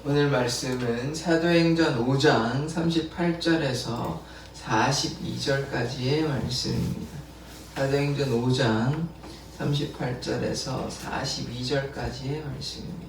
오늘 말씀은 사도행전 5장 38절에서 42절까지의 말씀입니다. 사도행전 5장 38절에서 42절까지의 말씀입니다.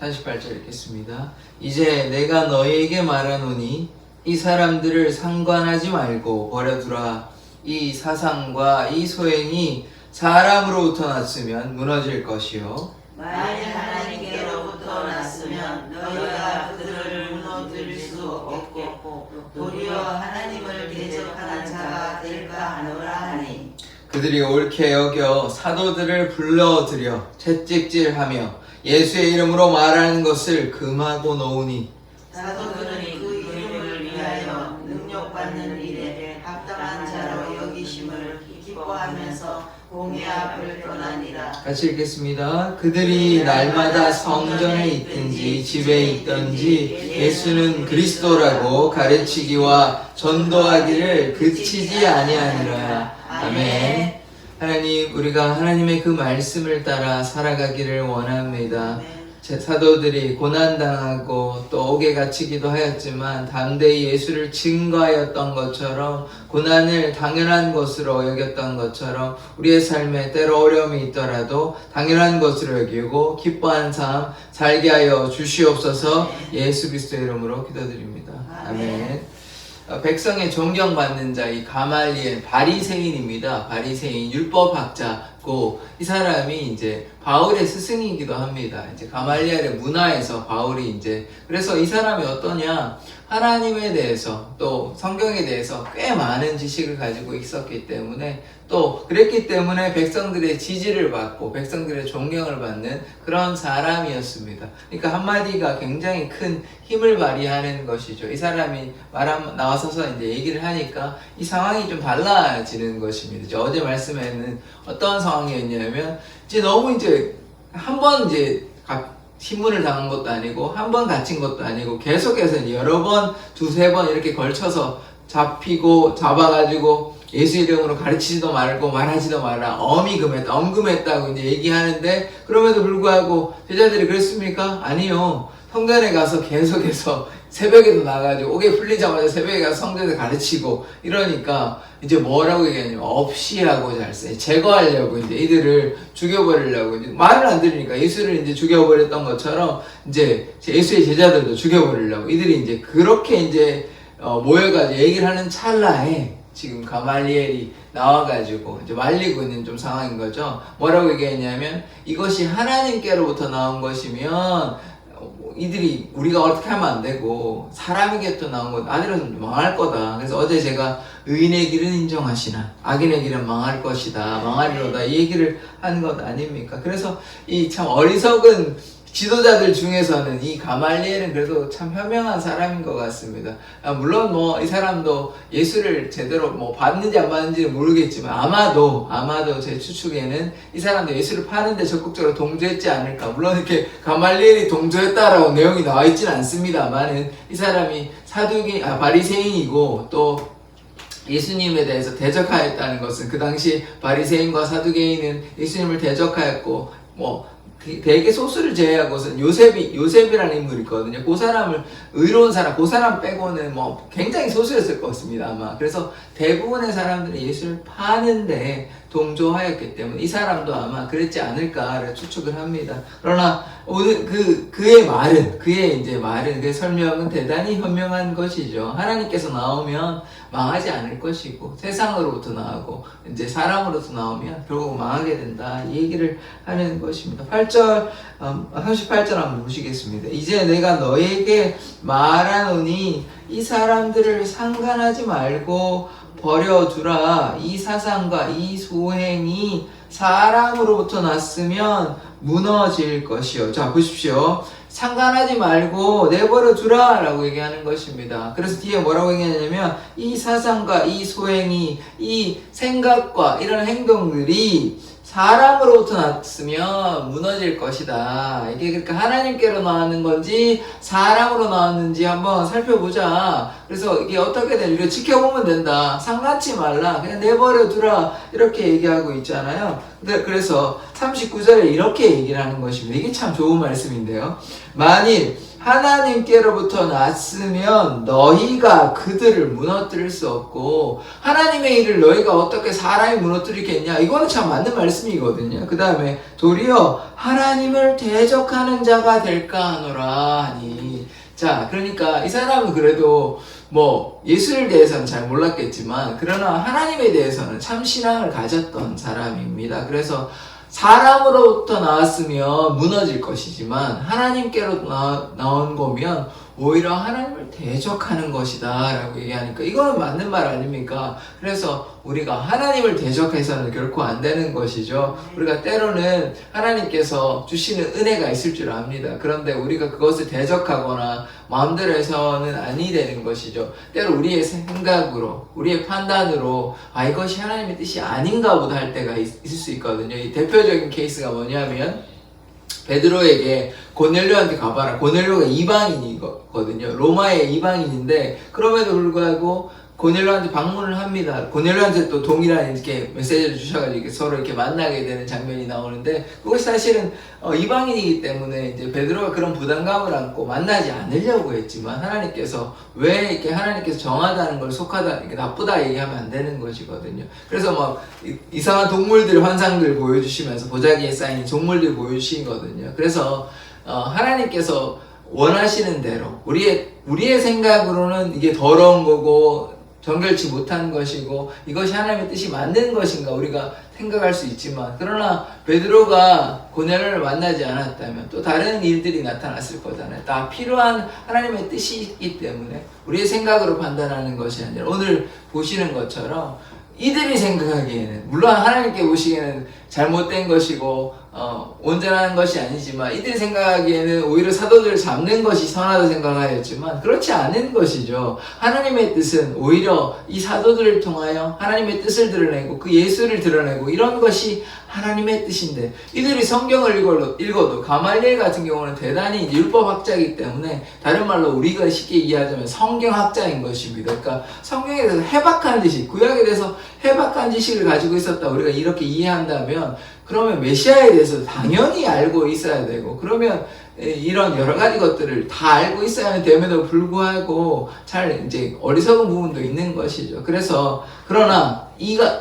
(48절) 읽겠습니다. 이제 내가 너희에게 말하노니 이 사람들을 상관하지 말고 버려두라. 이 사상과 이 소행이 사람으로부터 났으면 무너질 것이요 만일 하나님께로부터 났으면 너희가 그들을 무너뜨릴 수 없겠고 도리어 하나님을 대적하는 자가 될까 하노라 하니 그들이 옳게 여겨 사도들을 불러들여 채찍질하며 예수의 이름으로 말하는 것을 금하고 놓으니 사도들은 그 이름을 위하여 능력받는 일에 합당한 자로 여기심을 기뻐하면서 공회 앞을 떠나니라. 같이 읽겠습니다. 그들이 날마다 성전에 있든지 집에 있든지 예수는 그리스도라고 가르치기와 전도하기를 그치지 아니하니라. 아멘. 하나님, 우리가 하나님의 그 말씀을 따라 살아가기를 원합니다. 사도들이 고난당하고 또 옥에 갇히기도 하였지만 담대히 예수를 증거하였던 것처럼 고난을 당연한 것으로 여겼던 것처럼 우리의 삶에 때로 어려움이 있더라도 당연한 것으로 여기고 기뻐하는 삶 살게 하여 주시옵소서. 예수 그리스도의 이름으로 기도드립니다. 아멘. 백성의 존경받는 자 이 가말리엘 바리새인입니다. 바리새인 율법학자고 이 사람이 이제 바울의 스승이기도 합니다. 이제 가말리엘의 문화에서 바울이 이제 그래서 이 사람이 어떠냐 하나님에 대해서 또 성경에 대해서 꽤 많은 지식을 가지고 있었기 때문에 또 그랬기 때문에 백성들의 지지를 받고 백성들의 존경을 받는 그런 사람이었습니다. 그러니까 한마디가 굉장히 큰 힘을 발휘하는 것이죠. 이 사람이 나와서서 이제 얘기를 하니까 이 상황이 좀 달라지는 것입니다. 이제 어제 말씀에는 어떤 상황이었냐면 이제 너무 이제 한 번 이제 신문을 당한 것도 아니고 한 번 갇힌 것도 아니고 계속해서 여러 번 두세 번 이렇게 걸쳐서 잡아가지고 예수 이름으로 가르치지도 말고 말하지도 마라 엄금했다고 이제 얘기하는데 그럼에도 불구하고 제자들이 그랬습니까? 아니요. 성전에 가서 계속해서 새벽에도 나가지고 옥에 풀리자마자 새벽에 가서 성전에 가르치고 이러니까 이제 뭐라고 얘기하냐면 없이 하고 잘세 제거하려고 이제 이들을 죽여버리려고 이제 말을 안 들으니까 예수를 이제 죽여버렸던 것처럼 이제 예수의 제자들도 죽여버리려고 이들이 이제 그렇게 이제 모여가지고 얘기를 하는 찰나에 지금 가말리엘이 나와가지고 이제 말리고 있는 좀 상황인 거죠. 뭐라고 얘기했냐면 이것이 하나님께로부터 나온 것이면 이들이 우리가 어떻게 하면 안 되고 사람에게부터 나온 것 아들은 망할 거다. 그래서 어제 제가 의인의 길은 인정하시나 악인의 길은 망할 것이다 망하리로다 이 얘기를 한 것 아닙니까? 그래서 이 참 어리석은 지도자들 중에서는 이 가말리엘은 그래도 참 현명한 사람인 것 같습니다. 물론 뭐 이 사람도 예수를 제대로 뭐 받는지 안 받는지는 모르겠지만 아마도 제 추측에는 이 사람도 예수를 파는데 적극적으로 동조했지 않을까. 물론 이렇게 가말리엘이 동조했다라고 내용이 나와 있지는 않습니다만은 이 사람이 바리새인이고 또 예수님에 대해서 대적하였다는 것은 그 당시 바리새인과 사두개인은 예수님을 대적하였고 뭐 되게 소수를 제외하고는 요셉이라는 인물이 있거든요. 그 사람을 의로운 사람, 그 사람 빼고는 뭐 굉장히 소수였을 것 같습니다 아마. 그래서 대부분의 사람들이 예수를 파는데 동조하였기 때문에 이 사람도 아마 그랬지 않을까를 추측을 합니다. 그러나 오늘 그의 말은 그 설명은 대단히 현명한 것이죠. 하나님께서 나오면 망하지 않을 것이고 세상으로부터 나오고 이제 사람으로부터 나오면 결국 망하게 된다 이 얘기를 하는 것입니다. 38절 한번 보시겠습니다. 이제 내가 너에게 말하노니 이 사람들을 상관하지 말고 버려두라. 이 사상과 이 소행이 사람으로부터 났으면 무너질 것이요. 자 보십시오. 상관하지 말고 내버려 두라 라고 얘기하는 것입니다. 그래서 뒤에 뭐라고 얘기하냐면 이 사상과 이 소행이 이 생각과 이런 행동들이 사람으로부터 났으면 무너질 것이다. 이게 그러니까 하나님께로 나왔는 건지 사람으로 나왔는지 한번 살펴보자. 그래서 이게 어떻게 되는지 지켜보면 된다. 상관치 말라. 그냥 내버려 두라. 이렇게 얘기하고 있잖아요. 그래서 39절에 이렇게 얘기를 하는 것입니다. 이게 참 좋은 말씀인데요. 만일 하나님께로부터 났으면 너희가 그들을 무너뜨릴 수 없고, 하나님의 일을 너희가 어떻게 사람이 무너뜨리겠냐? 이거는 참 맞는 말씀이거든요. 그 다음에 도리어 하나님을 대적하는 자가 될까 하노라 하니. 자, 그러니까 이 사람은 그래도 뭐 예수에 대해서는 잘 몰랐겠지만 그러나 하나님에 대해서는 참 신앙을 가졌던 사람입니다. 그래서 사람으로부터 나왔으면 무너질 것이지만 하나님께로 나온 거면 오히려 하나님을 대적하는 것이다 라고 얘기하니까 이거는 맞는 말 아닙니까? 그래서 우리가 하나님을 대적해서는 결코 안 되는 것이죠. 우리가 때로는 하나님께서 주시는 은혜가 있을 줄 압니다. 그런데 우리가 그것을 대적하거나 마음대로 해서는 아니 되는 것이죠. 때로 우리의 생각으로, 우리의 판단으로 이것이 하나님의 뜻이 아닌가 보다 할 때가 있을 수 있거든요. 이 대표적인 케이스가 뭐냐면 베드로에게 고넬료한테 가봐라. 고넬료가 이방인이거든요. 로마의 이방인인데 그럼에도 불구하고 고넬료한테 방문을 합니다. 고넬료한테 또 동일한 이렇게 메시지를 주셔가지고 서로 이렇게 만나게 되는 장면이 나오는데 그것이 사실은 이방인이기 때문에 이제 베드로가 그런 부담감을 안고 만나지 않으려고 했지만 하나님께서 왜 이렇게 하나님께서 정하다는 걸 속하다 이렇게 나쁘다 얘기하면 안 되는 것이거든요. 그래서 막 이상한 동물들 환상들 보여주시면서 보자기에 쌓인 동물들 보여주시거든요. 그래서 하나님께서 원하시는 대로 우리의 생각으로는 이게 더러운 거고 정결치 못한 것이고 이것이 하나님의 뜻이 맞는 것인가 우리가 생각할 수 있지만 그러나 베드로가 고넬료를 만나지 않았다면 또 다른 일들이 나타났을 거잖아요. 다 필요한 하나님의 뜻이 있기 때문에 우리의 생각으로 판단하는 것이 아니라 오늘 보시는 것처럼 이들이 생각하기에는 물론 하나님께 보시기에는 잘못된 것이고 온전한 것이 아니지만 이들이 생각하기에는 오히려 사도들을 잡는 것이 선하다 생각하였지만 그렇지 않은 것이죠. 하나님의 뜻은 오히려 이 사도들을 통하여 하나님의 뜻을 드러내고 그 예수를 드러내고 이런 것이 하나님의 뜻인데 이들이 성경을 읽어도 가말리엘 같은 경우는 대단히 율법학자이기 때문에 다른 말로 우리가 쉽게 이해하자면 성경학자인 것입니다. 그러니까 성경에 대해서 해박한 지식, 구약에 대해서 해박한 지식을 가지고 있었다 우리가 이렇게 이해한다면 그러면 메시아에 대해서 당연히 알고 있어야 되고 그러면 이런 여러 가지 것들을 다 알고 있어야 됨에도 불구하고 잘 이제 어리석은 부분도 있는 것이죠. 그러나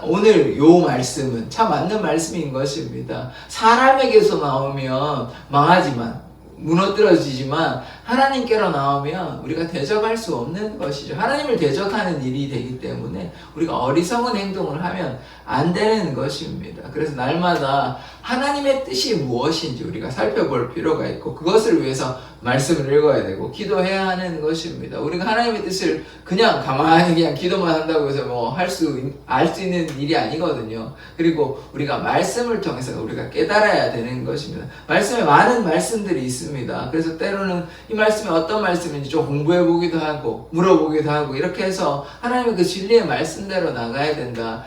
오늘 요 말씀은 참 맞는 말씀인 것입니다. 사람에게서 나오면 망하지만 무너뜨려지지만 하나님께로 나오면 우리가 대적할 수 없는 것이죠. 하나님을 대적하는 일이 되기 때문에 우리가 어리석은 행동을 하면 안 되는 것입니다. 그래서 날마다 하나님의 뜻이 무엇인지 우리가 살펴볼 필요가 있고 그것을 위해서 말씀을 읽어야 되고 기도해야 하는 것입니다. 우리가 하나님의 뜻을 그냥 가만히 그냥 기도만 한다고 해서 뭐 알 수 있는 일이 아니거든요. 그리고 우리가 말씀을 통해서 우리가 깨달아야 되는 것입니다. 말씀에 많은 말씀들이 있습니다. 그래서 때로는 이 말씀이 어떤 말씀인지 좀 공부해 보기도 하고 물어보기도 하고 이렇게 해서 하나님의 그 진리의 말씀대로 나가야 된다.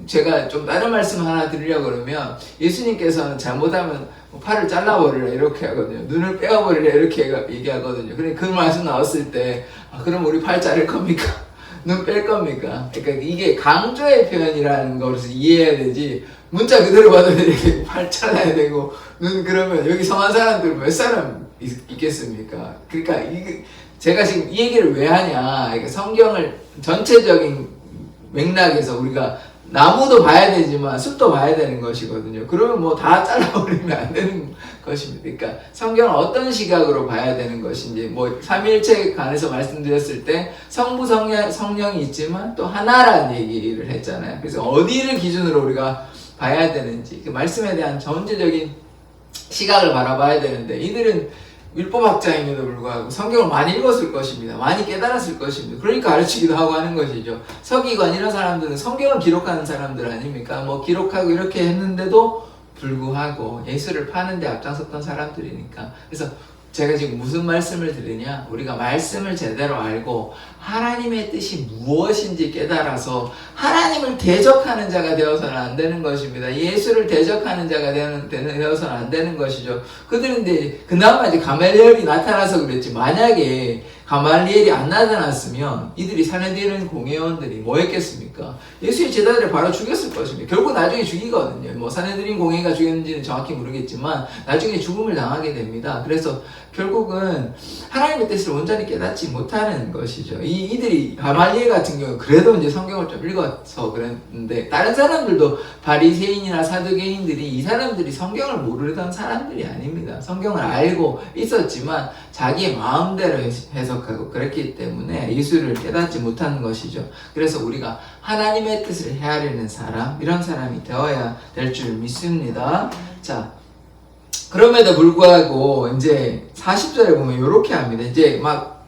제가 좀 다른 말씀 하나 드리려고 그러면 예수님께서는 잘못하면 팔을 잘라버리라 이렇게 하거든요. 눈을 빼어버리라 이렇게 얘기하거든요. 그러니까 그 말씀 나왔을 때 그럼 우리 팔 자를 겁니까? 눈 뺄 겁니까? 그러니까 이게 강조의 표현이라는 것을 이해해야 되지 문자 그대로 받아야 이렇게 팔 잘라야 되고 눈 그러면 여기 성한 사람들 몇 사람 있겠습니까? 그러니까 제가 지금 이 얘기를 왜 하냐 그러니까 성경을 전체적인 맥락에서 우리가 나무도 봐야 되지만 숲도 봐야 되는 것이거든요. 그러면 뭐 다 잘라버리면 안 되는 것입니다. 그러니까 성경을 어떤 시각으로 봐야 되는 것인지 삼위일체에 관해서 말씀드렸을 때 성부 성령이 있지만 또 하나라는 얘기를 했잖아요. 그래서 어디를 기준으로 우리가 봐야 되는지 그 말씀에 대한 전체적인 시각을 바라봐야 되는데 이들은 율법학자임에도 불구하고 성경을 많이 읽었을 것입니다. 많이 깨달았을 것입니다. 그러니까 가르치기도 하고 하는 것이죠. 서기관 이런 사람들은 성경을 기록하는 사람들 아닙니까? 기록하고 이렇게 했는데도 불구하고 예수를 파는데 앞장섰던 사람들이니까. 그래서 제가 지금 무슨 말씀을 드리냐? 우리가 말씀을 제대로 알고 하나님의 뜻이 무엇인지 깨달아서 하나님을 대적하는 자가 되어서는 안 되는 것입니다. 예수를 대적하는 자가 되어서는 안 되는 것이죠. 그들은 이제 그나마 이제 가말리엘이 나타나서 그랬지, 만약에 가말리엘이 안 나타났으면 이들이 사내들은 공회원들이 뭐 했겠습니까? 예수의 제자들을 바로 죽였을 것입니다. 결국 나중에 죽이거든요. 뭐 사내들인 공회가 죽였는지는 정확히 모르겠지만 나중에 죽음을 당하게 됩니다. 그래서 결국은 하나님의 뜻을 온전히 깨닫지 못하는 것이죠. 이들이 가말리엘 같은 경우 그래도 이제 성경을 좀 읽어서 그랬는데, 다른 사람들도 바리새인이나 사두개인들이 이 사람들이 성경을 모르던 사람들이 아닙니다. 성경을 알고 있었지만 자기의 마음대로 해석하고 그랬기 때문에 예수를 깨닫지 못하는 것이죠. 그래서 우리가 하나님의 뜻을 헤아리는 사람, 이런 사람이 되어야 될 줄 믿습니다. 자, 그럼에도 불구하고 이제 40절에 보면 이렇게 합니다. 이제 막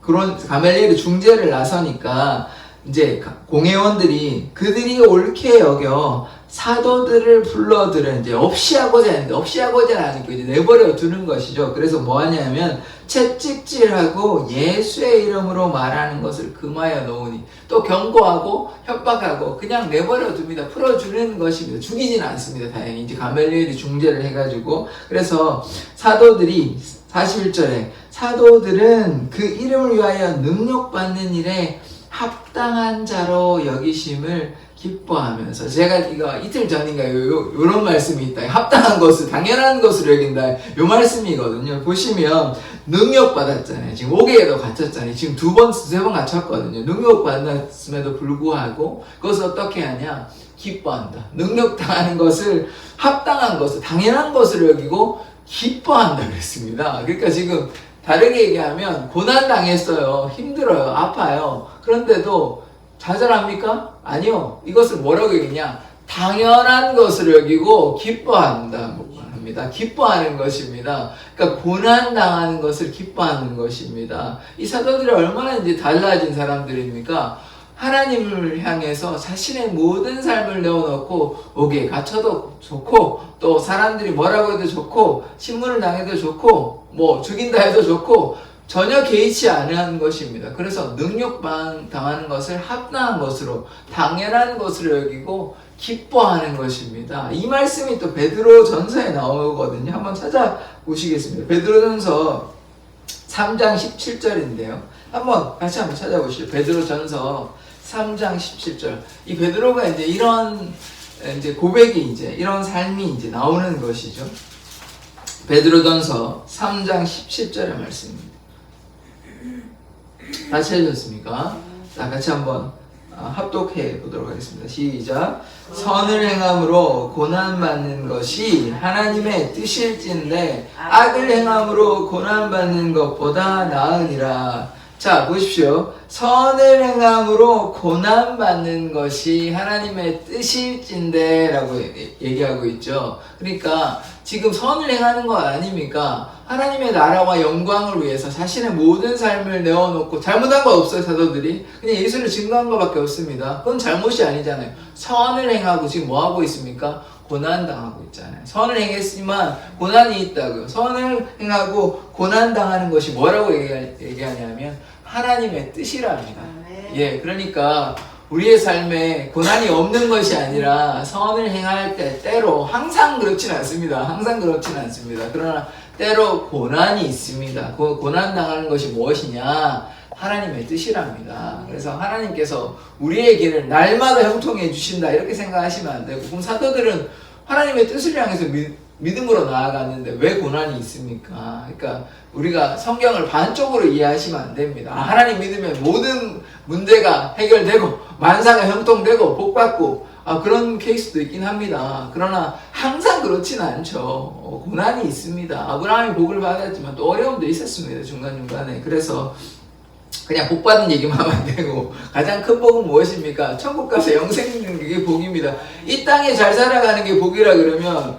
그런 가멜리엘이 중재를 나서니까 이제 공회원들이 그들이 옳게 여겨 사도들을 불러들여 이제 없이 하고자 했는데, 없이 하고자 하니까 이제 내버려 두는 것이죠. 그래서 뭐 하냐면 채찍질하고 예수의 이름으로 말하는 것을 금하여 놓으니, 또 경고하고 협박하고 그냥 내버려 둡니다. 풀어주는 것입니다. 죽이지는 않습니다. 다행히 이제 가멜리엘이 중재를 해가지고. 그래서 사도들이 41절에 사도들은 그 이름을 위하여 능력받는 일에 합당한 자로 여기심을 기뻐하면서, 제가 이거 이틀 전인가요? 요런 말씀이 있다. 합당한 것을, 당연한 것으로 여긴다. 요 말씀이거든요. 보시면, 능력 받았잖아요. 지금 5개에도 갇혔잖아요. 지금 2번, 3번 갇혔거든요. 능력 받았음에도 불구하고, 그것을 어떻게 하냐? 기뻐한다. 능력 당하는 것을, 합당한 것을, 당연한 것으로 여기고, 기뻐한다 그랬습니다. 그러니까 지금, 다르게 얘기하면, 고난 당했어요. 힘들어요. 아파요. 그런데도, 좌절합니까? 아니요. 이것을 뭐라고 여기냐? 당연한 것으로 여기고 기뻐한다 합니다. 기뻐하는 것입니다. 그러니까 고난 당하는 것을 기뻐하는 것입니다. 이 사도들이 얼마나 이제 달라진 사람들입니까? 하나님을 향해서 자신의 모든 삶을 내어놓고, 오게 갇혀도 좋고, 또 사람들이 뭐라고 해도 좋고, 신문을 당해도 좋고, 뭐 죽인다 해도 좋고, 전혀 개의치 않은 것입니다. 그래서 능력 당하는 것을 합당한 것으로, 당연한 것으로 여기고 기뻐하는 것입니다. 이 말씀이 또 베드로 전서에 나오거든요. 한번 찾아보시겠습니다. 베드로 전서 3장 17절인데요. 같이 한번 찾아보시죠. 베드로 전서 3장 17절. 이 베드로가 이제 이런 이제 고백이 이제 이런 삶이 이제 나오는 것이죠. 베드로 전서 3장 17절의 말씀입니다. 다 찾으셨습니까? 자, 같이 한번 합독해 보도록 하겠습니다. 시작. 선을 행함으로 고난받는 것이 하나님의 뜻일진데 악을 행함으로 고난받는 것보다 나으니라. 자, 보십시오. 선을 행함으로 고난받는 것이 하나님의 뜻일진데 라고 얘기하고 있죠. 그러니까 지금 선을 행하는 거 아닙니까? 하나님의 나라와 영광을 위해서 자신의 모든 삶을 내어놓고, 잘못한 거 없어요, 사도들이. 그냥 예수를 증거한 것밖에 없습니다. 그건 잘못이 아니잖아요. 선을 행하고 지금 뭐 하고 있습니까? 고난당하고 있잖아요. 선을 행했지만 고난이 있다고요. 선을 행하고 고난당하는 것이 뭐라고 얘기하냐면 하나님의 뜻이랍니다. 예, 그러니까 우리의 삶에 고난이 없는 것이 아니라 선을 행할 때 때로, 항상 그렇진 않습니다. 항상 그렇진 않습니다. 그러나 때로 고난이 있습니다. 그 고난 당하는 것이 무엇이냐? 하나님의 뜻이랍니다. 그래서 하나님께서 우리의 길을 날마다 형통해 주신다, 이렇게 생각하시면 안 되고, 그럼 사도들은 하나님의 뜻을 향해서 믿음으로 나아갔는데 왜 고난이 있습니까? 그러니까 우리가 성경을 반쪽으로 이해하시면 안 됩니다. 하나님 믿으면 모든 문제가 해결되고 만사가 형통되고 복받고 그런 케이스도 있긴 합니다. 그러나 항상 그렇지는 않죠. 고난이 있습니다. 아브라함이 복을 받았지만 또 어려움도 있었습니다. 중간중간에. 그래서 그냥 복 받은 얘기만 하면 안 되고, 가장 큰 복은 무엇입니까? 천국 가서 영생 있는 게 복입니다. 이 땅에 잘 살아가는 게 복이라 그러면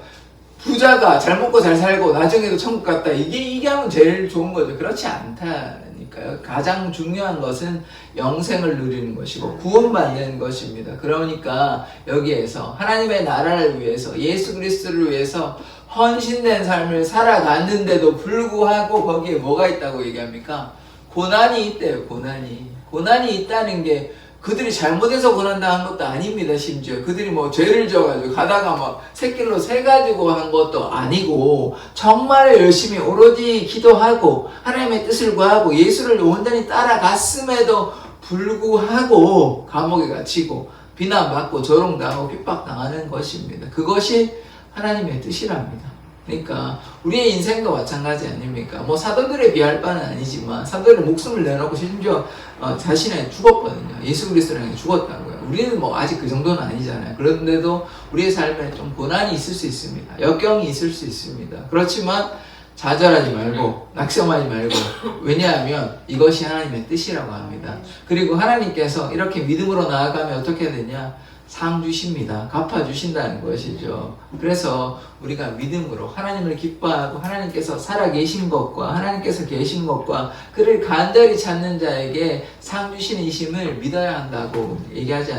부자가 잘 먹고 잘 살고 나중에도 천국 갔다, 이게 하면 제일 좋은 거죠. 그렇지 않다니까요. 가장 중요한 것은 영생을 누리는 것이고 구원받는 것입니다. 그러니까 여기에서 하나님의 나라를 위해서, 예수 그리스도를 위해서 헌신된 삶을 살아갔는데도 불구하고 거기에 뭐가 있다고 얘기합니까? 고난이 있대요. 고난이 있다는 게 그들이 잘못해서 고난당한 것도 아닙니다. 심지어 그들이 뭐 죄를 져가지고 가다가 막 새길로 새가지고 한 것도 아니고 정말 열심히 오로지 기도하고 하나님의 뜻을 구하고 예수를 온전히 따라갔음에도 불구하고 감옥에 갇히고 비난받고 조롱당하고 핍박당하는 것입니다. 그것이 하나님의 뜻이랍니다. 그러니까 우리의 인생도 마찬가지 아닙니까? 뭐 사도들에 비할 바는 아니지만 사도들은 목숨을 내놓고 심지어 자신의 죽었거든요. 예수 그리스도를 향해 죽었다고요. 우리는 뭐 아직 그 정도는 아니잖아요. 그런데도 우리의 삶에 좀 고난이 있을 수 있습니다. 역경이 있을 수 있습니다. 그렇지만 좌절하지 말고 낙심하지 말고, 왜냐하면 이것이 하나님의 뜻이라고 합니다. 그리고 하나님께서 이렇게 믿음으로 나아가면 어떻게 되냐? 상 주십니다. 갚아주신다는 것이죠. 그래서 우리가 믿음으로 하나님을 기뻐하고 하나님께서 살아계신 것과 하나님께서 계신 것과 그를 간절히 찾는 자에게 상 주시는 이심을 믿어야 한다고 얘기하지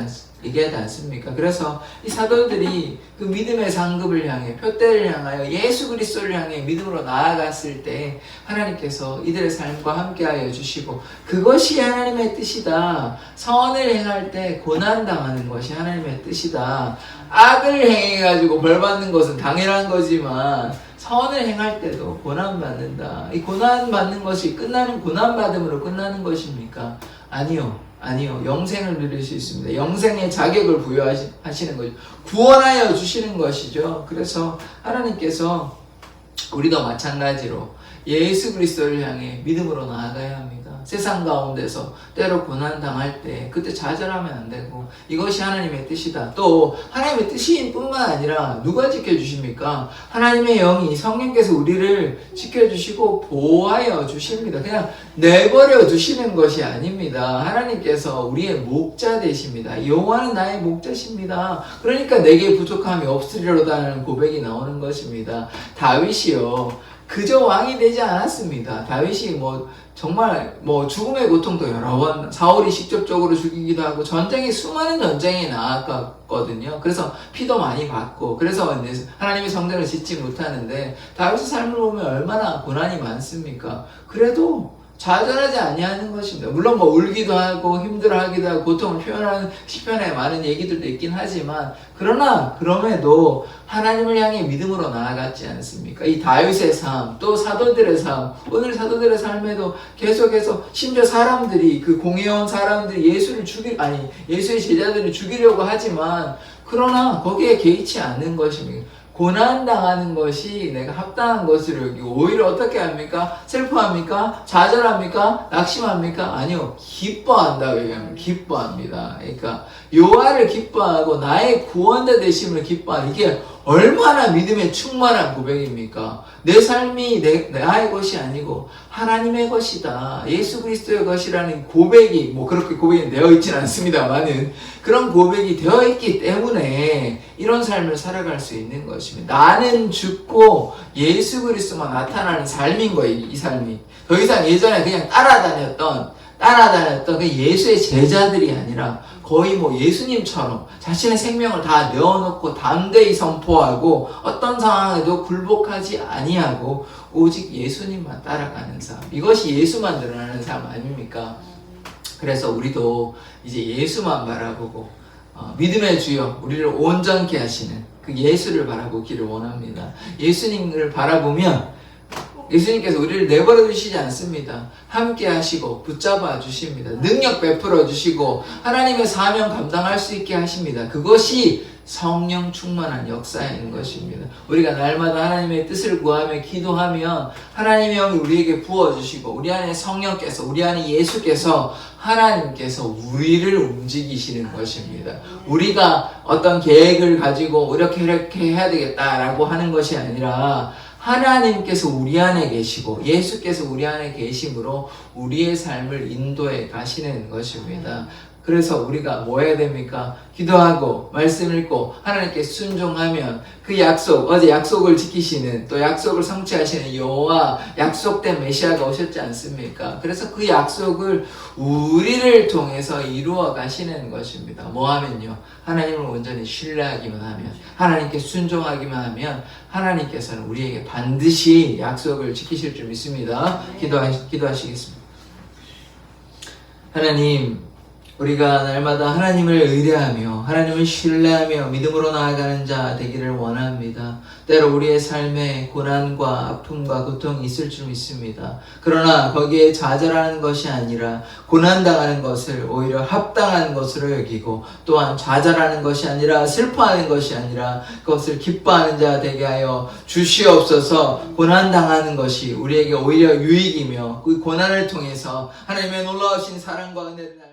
않습니까? 그래서 이 사도들이 그 믿음의 상급을 향해, 표대를 향하여 예수 그리스도를 향해 믿음으로 나아갔을 때 하나님께서 이들의 삶과 함께하여 주시고, 그것이 하나님의 뜻이다. 선을 행할 때 고난당하는 것이 하나님의 뜻이다. 악을 행해가지고 벌받는 것은 당연한 거지만 선을 행할 때도 고난받는다. 이 고난받는 것이 고난받음으로 끝나는 것입니까? 아니요. 영생을 누릴 수 있습니다. 영생의 자격을 부여하시는 거죠. 구원하여 주시는 것이죠. 그래서 하나님께서 우리도 마찬가지로 예수 그리스도를 향해 믿음으로 나아가야 합니다. 세상 가운데서 때로 고난 당할 때 그때 좌절하면 안 되고, 이것이 하나님의 뜻이다. 또 하나님의 뜻인 뿐만 아니라 누가 지켜주십니까? 하나님의 영이, 성령께서 우리를 지켜주시고 보호하여 주십니다. 그냥 내버려 두시는 것이 아닙니다. 하나님께서 우리의 목자 되십니다. 여호와는 나의 목자십니다. 그러니까 내게 부족함이 없으리로다는 고백이 나오는 것입니다. 다윗이요, 그저 왕이 되지 않았습니다. 다윗이 정말 죽음의 고통도 여러 번 사울이 직접적으로 죽이기도 하고 수많은 전쟁에 나아갔거든요. 그래서 피도 많이 받고, 그래서 하나님의 성전을 짓지 못하는데 다윗의 삶을 보면 얼마나 고난이 많습니까? 그래도 좌절하지 아니하는 것입니다. 물론 울기도 하고 힘들어하기도 하고 고통을 표현하는 시편에 많은 얘기들도 있긴 하지만, 그럼에도 하나님을 향해 믿음으로 나아갔지 않습니까? 이 다윗의 삶, 또 사도들의 삶, 오늘 사도들의 삶에도 계속해서 심지어 사람들이, 그 공회원 사람들이 예수의 제자들을 죽이려고 하지만, 그러나 거기에 개의치 않는 것입니다. 고난당하는 것이 내가 합당한 것으로 여기고, 오히려 어떻게 합니까? 슬퍼합니까? 좌절합니까? 낙심합니까? 아니요. 기뻐한다고 얘기합니다. 기뻐합니다. 그러니까 여호와를 기뻐하고 나의 구원자 되심을 기뻐하는, 이게 얼마나 믿음에 충만한 고백입니까? 내 삶이 나의 것이 아니고 하나님의 것이다. 예수 그리스도의 것이라는 고백이, 그렇게 고백이 되어 있지는 않습니다만은 그런 고백이 되어 있기 때문에 이런 삶을 살아갈 수 있는 것입니다. 나는 죽고 예수 그리스도만 나타나는 삶인 거예요. 이 삶이. 더 이상 예전에 그냥 따라다녔던 그 예수의 제자들이 아니라 거의 예수님처럼 자신의 생명을 다 내어놓고 담대히 선포하고 어떤 상황에도 굴복하지 아니하고 오직 예수님만 따라가는 삶. 이것이 예수만 드러나는 삶 아닙니까? 그래서 우리도 이제 예수만 바라보고 믿음의 주여 우리를 온전케 하시는 그 예수를 바라보기를 원합니다. 예수님을 바라보면 예수님께서 우리를 내버려 두시지 않습니다. 함께 하시고 붙잡아 주십니다. 능력 베풀어 주시고 하나님의 사명 감당할 수 있게 하십니다. 그것이 성령 충만한 역사인 것입니다. 우리가 날마다 하나님의 뜻을 구하며 기도하면 하나님의 영이 우리에게 부어주시고 우리 안에 성령께서, 우리 안에 예수께서, 하나님께서 우리를 움직이시는 것입니다. 우리가 어떤 계획을 가지고 이렇게 해야 되겠다라고 하는 것이 아니라 하나님께서 우리 안에 계시고 예수께서 우리 안에 계심으로 우리의 삶을 인도해 가시는 것입니다. 그래서 우리가 뭐 해야 됩니까? 기도하고 말씀 읽고 하나님께 순종하면 그 약속, 어제 약속을 지키시는 또 약속을 성취하시는 여호와 약속된 메시아가 오셨지 않습니까? 그래서 그 약속을 우리를 통해서 이루어 가시는 것입니다. 뭐 하면요? 하나님을 온전히 신뢰하기만 하면, 하나님께 순종하기만 하면 하나님께서는 우리에게 반드시 약속을 지키실 줄 믿습니다. 기도하시겠습니다. 하나님, 우리가 날마다 하나님을 의뢰하며 하나님을 신뢰하며 믿음으로 나아가는 자 되기를 원합니다. 때로 우리의 삶에 고난과 아픔과 고통이 있을 줄 믿습니다. 그러나 거기에 좌절하는 것이 아니라 고난당하는 것을 오히려 합당한 것으로 여기고, 또한 좌절하는 것이 아니라 슬퍼하는 것이 아니라 그것을 기뻐하는 자 되게 하여 주시옵소서. 고난당하는 것이 우리에게 오히려 유익이며 그 고난을 통해서 하나님의 놀라우신 사랑과 은혜를